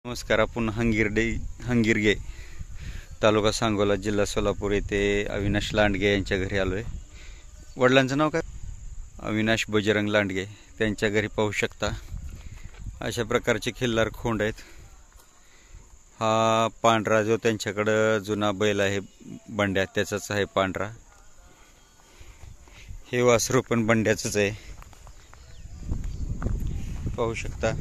नमस्कार. आपण हंगिरगे तालुका सांगोला जिल्हा सोलापूर येथे अविनाश लांडगे यांच्या घरी आलोय. वडिलांचं नाव काय? अविनाश बजरंग लांडगे. त्यांच्या घरी पाहू शकता अशा प्रकारचे खिल्लार खोंड आहेत. हा पांढरा जो त्यांच्याकडं जुना बैल आहे बंड्या, त्याचाच आहे पांढरा. हे वासरू पण बंड्याचंच आहे, पाहू शकता.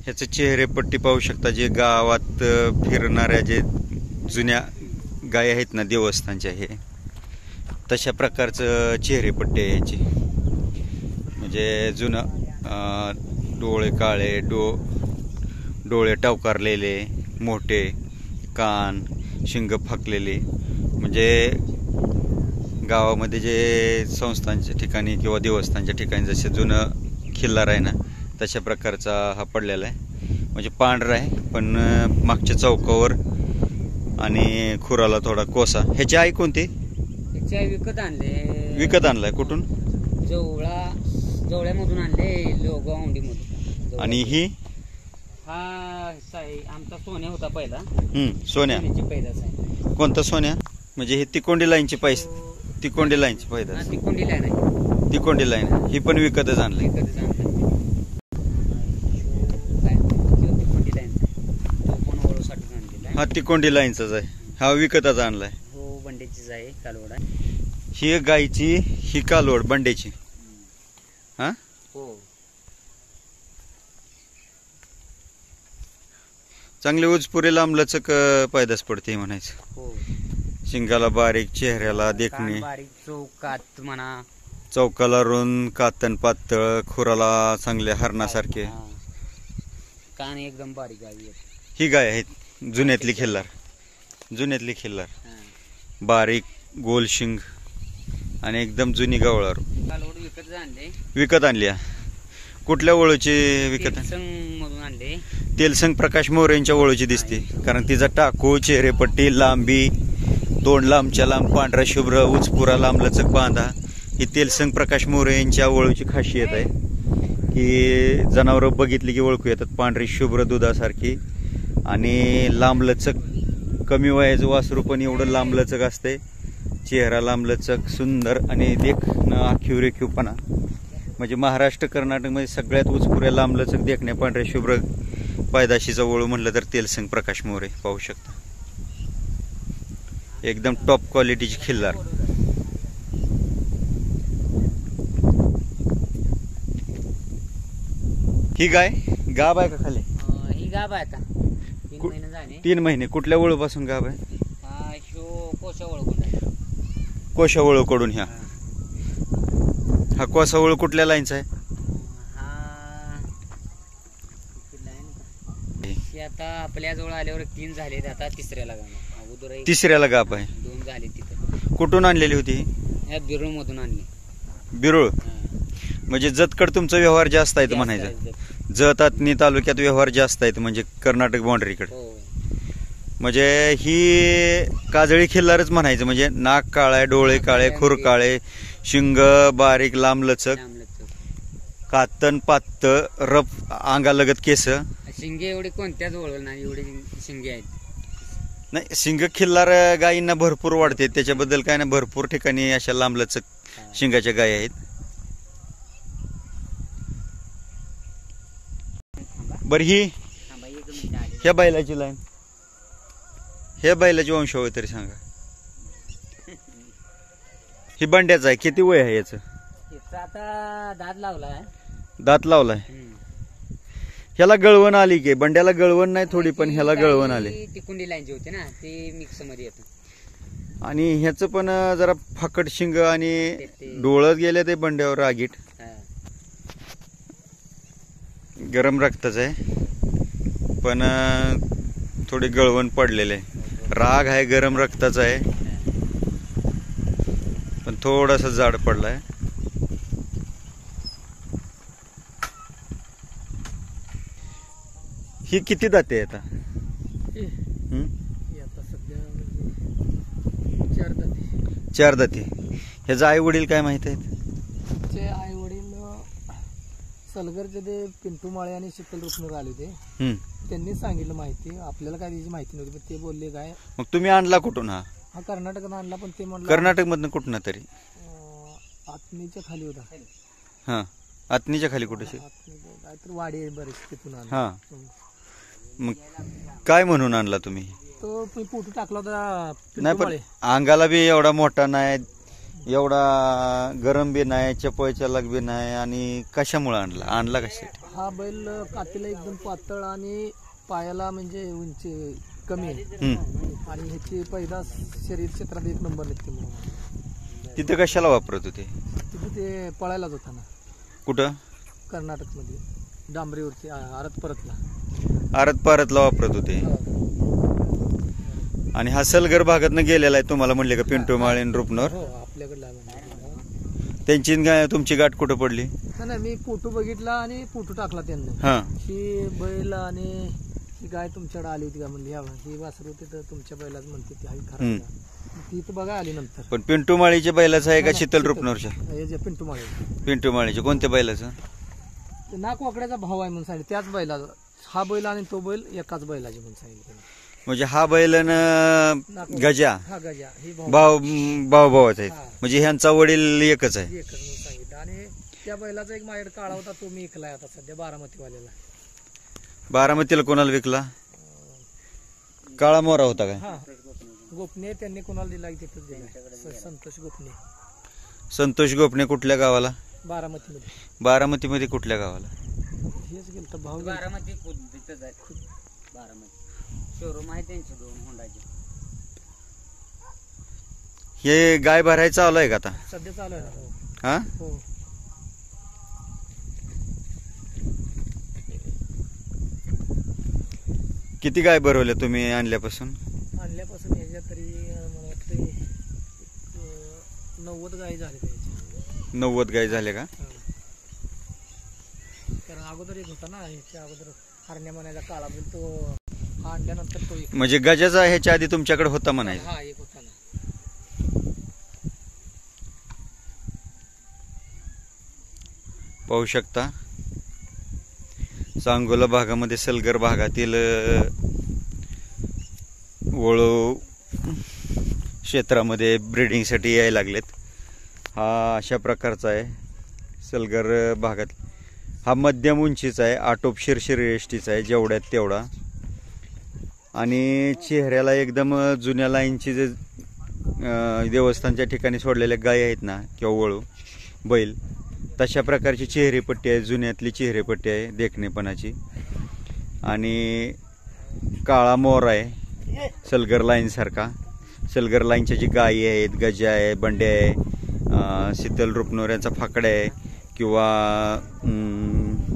ह्याचे चेहरेपट्टी पाहू शकता. जे गावात फिरणाऱ्या जे जुन्या गाय आहेत ना देवस्थानच्या, हे तशा प्रकारचं चेहरेपट्टी आहे याची. म्हणजे जुनं डोळे काळे, डोळे टवकारलेले, मोठे कान, शिंग फाकलेले. म्हणजे गावामध्ये जे संस्थांच्या ठिकाणी किंवा देवस्थानच्या ठिकाणी जसे जुनं खिल्लार आहे ना, तशा प्रकारचा हा पडलेला आहे. म्हणजे पांढरा आहे पण मागच्या चौकावर आणि खुराला थोडा कोसा. ह्याची आई कोणती? ह्याची आई विकत आणलाय. कुठून? जवळ्यामधून आणले, लोगावंडीमधून. आणि ही हा आमचा सोन्या होता पहिला. सोन्या. पैदास आहे. कोणता सोन्या? म्हणजे हे तिकोंडी लाईनची पैसे. तिकोंडी लाईनची पैदास. तिकोंडी लाईन आहे. तिकोंडी लाईन. ही पण विकतच आणली. हा तिकोंडी लाईनचाच आहे. हा विकतच आणलाय. हो, बंड्याचीच आहे. कालवड. ही गायची, ही कालवड बंड्याची. हा हो, चांगले उजपुरे लांबलचक पैदास पडते म्हणायचं. हो. शिंगाला बारीक, चेहऱ्याला देखणे, बारीक, चौकात म्हणा, चौकाला रुंद, कातन पातळ, खुराला चांगले हरणासारखे. कान एकदम बारीक आहे. ही गाय आहेत जुन्यातली खिल्लार. बारीक गोल शिंग आणि एकदम जुनी गवळारू. विकत आणली. कुठल्या वळूची विकत? मधून आणले. तेलसंग प्रकाश मोरे यांच्या वळूची दिसते. कारण तिचा टाकू, चेहरेपट्टी, लांबी, तोंड लांबच्या लांब, पांढरा शुभ्र, उचपुरा लांबलचक बांधा. ही तेलसंग प्रकाश मोरे यांच्या वळूची खासियत आहे की जनावरं बघितली की ओळखू येतात. पांढरी शुभ्र दुधासारखी आणि लांबलचक. कमी वयाचं वासरू पण एवढं लांबलचक असते. चेहरा लांबलचक, सुंदर आणि देखणं आखीव रेखीवपणा. म्हणजे महाराष्ट्र कर्नाटकमध्ये सगळ्यात उचपुऱ्या लांबलचक देखण्या पांढऱ्या शुभ्र पैदाशीचा वळू म्हणलं तर तेलसंग प्रकाश मोरे. पाहू शकता एकदम टॉप क्वालिटीची खिल्लार. ही गाय गाब आहे का खाली? ही गाब आहे. आता 3 महिने झाले. 3 महिने. कुठल्या वळूपासून गाब आहे? कोशा वळू कडून. हा कोसा वळू कुठल्या लाईनचा आहे? आता आपल्या जवळ आल्यावर 3 झाले. आता तिसऱ्याला गाब आहे. 2 झाले. तिथे कुठून आणलेली होती? बिरुळ मधून आणली. बिरुळ म्हणजे जतकड तुमचा व्यवहार जास्त आहे म्हणायचं. जत आत्नी तालुक्यात व्यवहार जास्त आहेत म्हणजे कर्नाटक बाउंड्रीकडे. म्हणजे ही काजळी खिल्लारच म्हणायचं. म्हणजे नाक काळे, डोळे काळे, खुर काळे, शिंग बारीक लांबलचक, कातन पातळ, रफ अंगालगत केस. शिंगे एवढी कोणत्याच ओळख नाही, एवढी शिंगे आहेत. नाही, शिंग खिल्लार गायींना भरपूर वाढते. त्याच्याबद्दल काय नाही, भरपूर ठिकाणी अशा लांबलचक शिंगाच्या गायी आहेत. बर, ही ह्या बैलाची लाईन, ह्या बैलाची वंशावळ तरी सांगा. ही बंड्याचं आहे. किती वय आहे याचं? आता दात लावलाय. ह्याला गळवण आली की? बंड्याला गळवण नाही थोडी, पण ह्याला गळवण आली. तिकोंडी लाईनची होती ना, ते मिक्स मध्ये येतं. आणि ह्याचं पण जरा फाकट शिंग आणि डोळत गेले ते बंड्यावर रागीट. गरम रक्तच आहे पण थोडी गळवण पडलेले. राग आहे, गरम रक्ताचा आहे पण थोडासा जाड पडलाय. ही किती दाते आता? 4 दाते. ह्याचा आई वडील काय माहित आहेत? आई वडील सलगरचे ते पिंटू माळे आणि शीतल रुपनर आले होते. हम्म. त्यांनी सांगितलं माहिती, आपल्याला काय त्याची माहिती नव्हती, पण ते बोलले काय मग तुम्ही आणला कुठून हा? हा कर्नाटकात आणला, पण ते म्हणलं कर्नाटक मधनं कुठं तरी? आत्मीच्या खाली होता. हा, आतनीच्या खाली कुठे? काहीतरी वाडी आहे बरेच, तिथून आणला. हा. मग काय म्हणून आणला तुम्ही? तो फोटो टाकला होता पिंटू नाही पण माळे. अंगाला बी एवढा मोठा नाही, एवढा गरम बी नाही, चपळच्या लग बी नाही, आणि कशामुळे आणला कशासाठी? हा बैल कातीला एकदम पातळ आणि पायाला म्हणजे उंची कमी आहे. आणि ह्याची पैदास शरीर क्षेत्रात एक नंबर निघते म्हणून. तिथं कशाला वापरत होते? तिथे ते पळायलाच होता ना. कुठं? कर्नाटकमध्ये डांबरीवरती आरत परतला. आरत पारतला वापरत होते. आणि हा सलगर भागातनं गेलेला आहे तुम्हाला म्हणले का पिंटू माळे आणि रुपनर? हो, आपल्याकडला त्यांची तुमची गाठ कुठं पडली? नाही, मी फोटो बघितला आणि फोटो टाकला त्यांनी. हा. ही बैल आणि ही गाय तुमच्याकडे आली होती का म्हणली, ही वासरू तिथं तुमच्या बैलाच म्हणते ती आहे खरं. ती तर बघा आली नंतर. पण पिंटू माळीच्या बैलाचं आहे का शीतल रुपनरच्या? पिंटू माळे. पिंटू माळीच्या कोणत्या बैलाचं? नाक वाकड्याचा भाव आहे म्हणून सांगितलं, त्याच बैलाचा. हा बैल आणि तो बैल एकाच बैलाचे म्हणून सांगितलं. म्हणजे हा बैल आणि गजा हा गजा ही भावाचा आहे. म्हणजे ह्यांचा वडील एकच आहे. एकच म्हणून सांगितलं. आणि त्या बैलाचा एक माझ्याकडे काळा होता, तो मी विकलाय आता सध्या बारामतीवाल्याला. बारामतीला कोणाला विकला? काळा मोरा होता काय? हा, गोपने त्यांनी कोणाला दिला तिथंच दिला, संतोष गोपने. संतोष गोपने कुठल्या गावाला? बारामतीमध्ये. बारामतीमध्ये कुठल्या गावाला? हेच गेलं तर भाऊ बारामती खुद तिथंच आहे. बारामती शोरूम आहे त्यांचे 2 होंडाचे. हे गाय भरायचं चालू आहे का आता? सध्या चालू आहे ना. हा. हो. किती गाय भरवल्या तुम्ही आणल्यापासून? आणल्यापासून ह्याच्या तरी मला वाटतं 90 गाय झाले त्याची. 90 गाय झाले का? कारण अगोदर एक होता ना, ह्याच्या अगोदर हरण्या म्हणायचा काळा बैल, तो हा आणल्यानंतर तो एक. म्हणजे गजाचा ह्याच्या आधी तुमच्याकडे होता म्हणायचं? हा, एक होता ना. पाहू शकता सांगोला भागामध्ये सलगर भागातील वळू क्षेत्रामध्ये ब्रीडिंगसाठी यायला लागलेत. हा अशा प्रकारचा आहे सलगर भागात. हा मध्यम उंचीचा आहे, आटोपशीर शरीरयष्टीचा आहे, जेवढ्यात तेवढा. आणि चेहऱ्याला एकदम जुन्या लाईनची जे देवस्थानच्या ठिकाणी सोडलेल्या गाय आहेत ना, किंवा वळू बैल, तशा प्रकारची चेहरेपट्टी आहे, जुन्यातली चेहरेपट्टी आहे देखणेपणाची. आणि काळा मोर आहे सलगर लाईनसारखा. सलगर लाईनच्या जी गायी आहेत, गजा आहे, बंड्या आहे, शीतल रुपनर यांचा फाकड्या आहे, किंवा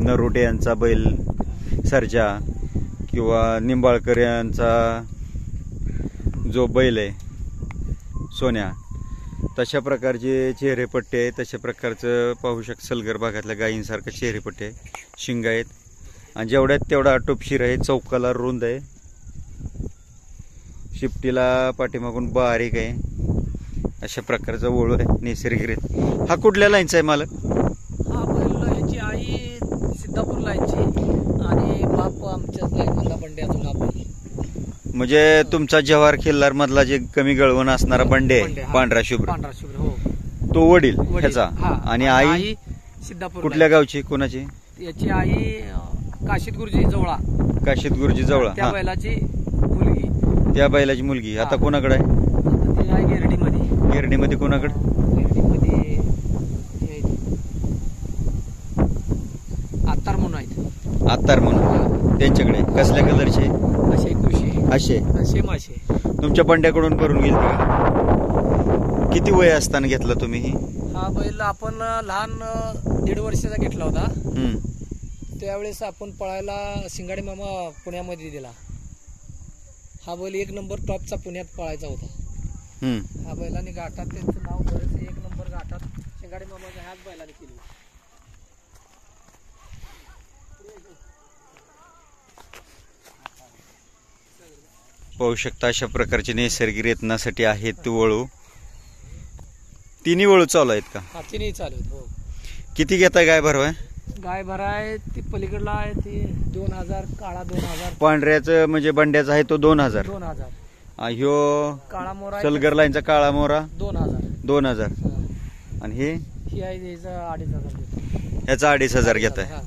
नरोटे यांचा बैल सर्जा, किंवा निंबाळकर यांचा जो बैल आहे सोन्या, तशा प्रकारचे चेहरेपट्टे आहे. तशा प्रकारचं पाहू शकता सलगर भागातल्या गायींसारखं चेहरेपट्टे आहे, शिंग आहेत, आणि जेवढ्यात तेवढा आटोपशीर आहे, चौकाला रुंद आहे, शिफ्टीला पाठीमागून बारीक आहे. अशा प्रकारचा वळू आहे नैसर्गिक. हा कुठल्या लाईनचा आहे मालक? हा बैल ह्याची आई सिद्धापूर लाईनची आणि बाप आमच्याच लाईनमधला बंड्याचा नाव. म्हणजे तुमचा जव्हार खिल्लार मधला जे कमी गळवण असणारा बंडे आहे, पांढरा शुभ्र, हो, तो वडील ह्याचा. आणि आई सिद्धापूर कुठल्या गावची, कोणाची? याची आई काशीद गुरुजी जवळा. काशीद गुरुजी जवळा. त्या बैलाची मुलगी. त्या बैलाची मुलगी आता कोणाकडे आहे? आता ती आहे गिरडीमध्ये. गिरडीमध्ये कोणाकडे? गिरडीमध्ये आत्तार म्हणून आहेत. आत्तार म्हणून त्यांच्याकडे. कसल्या कलरचे? असे कुशे, असे मासे. तुमच्या बंड्याकडून भरून गेले का? किती वय असताना घेतला तुम्ही? हा बैल आपण लहान 1.5 वर्षाचा घेतला होता. त्यावेळेस आपण पळायला शिंगाडे मामा पुण्यामध्ये दिला. हा बैल 1 नंबर टॉपचा पुण्यात पळायचा होता. हा बैलाने घाटात त्यांचं नाव बरेच 1 नंबर घाटात शिंगाडे मामाच्या ह्याच बैलाने केली. पाहू शकता अशा प्रकारचे नैसर्गिक रेतनासाठी आहेत वळू. तिन्ही वळू चालू आहेत का? हा, तिन्ही चालू आहेत. हो. किती घेताय गाय भरवाय? गाय भराय ती पलीकडला आहे ती 2000, काळा 2000, पांढऱ्याचं म्हणजे बंड्याचा आहे तो 2000. 2000, ह्यो काळा मोरा सलगर लाईनचा काळा मोरा 2000. 2000. आणि हे ही आहे ह्याचं 2500 देतो. ह्याचा 2500 घेत आहे. हा.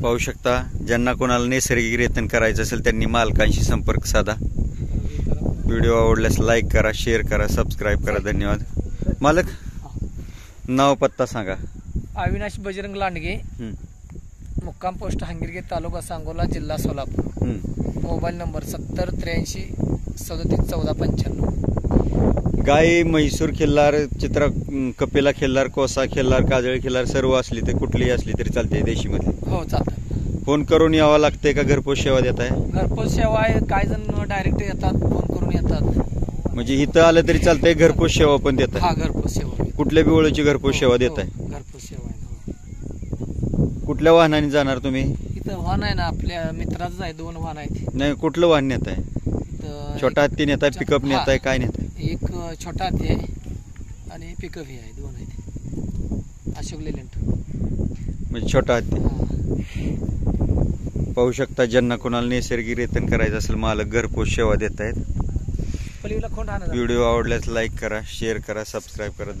पाहू शकता, ज्यांना कोणाला नैसर्गिक रेतन करायचं असेल त्यांनी मालकांशी संपर्क साधा. व्हिडिओ आवडल्यास लाईक करा, शेअर करा, सबस्क्राईब करा. धन्यवाद. मालक, नाव पत्ता सांगा. अविनाश बजरंग लांडगे, मुक्काम पोस्ट हंगिरगे, तालुका सांगोला, जिल्हा सोलापूर. Mobile number 7083 37 14 95. गाय म्हैसूर खिल्लार, चित्रा, कपिला खिल्लार, कोसा खिल्लार, काजळी खिल्लार सर्व असली तर कुठलीही असली तरी चालते देशी मध्ये. हो चालतं. फोन करून यावं लागते का घरपोच सेवा देत आहे? घरपोच सेवा आहे. काही जण डायरेक्ट येतात, फोन करून येतात. म्हणजे इथं आलं तरी चालतंय, घरपोच सेवा पण देत हा, आहे? घरपोच सेवा. कुठल्या बी ओळीची घरपोच सेवा देत आहे? घरपोच सेवा आहे. कुठल्या वाहनाने जाणार तुम्ही? इथं वाहन आहे ना, आपल्या मित्राचं आहे. 2 वाहन आहेत. नाही, कुठलं वाहन नेत आहे? इथं छोटा हत्ती नेत आहे, पिकअप नेत आहे, काय नेत आहे? एक छोटा हत्ती आहे आणि पिकअप हे आहे. 2 आहेत. अशोक लेलंड. म्हणजे छोटा हत्ती. पाहू शकता, ज्यांना कोणाला नैसर्गिक रेतन करायचं असेल मालक घरपोच सेवा देत आहेत. पलीकडला खोंड हा ना. व्हिडिओ आवडल्यास लाईक करा, शेअर करा, सबस्क्राईब करा.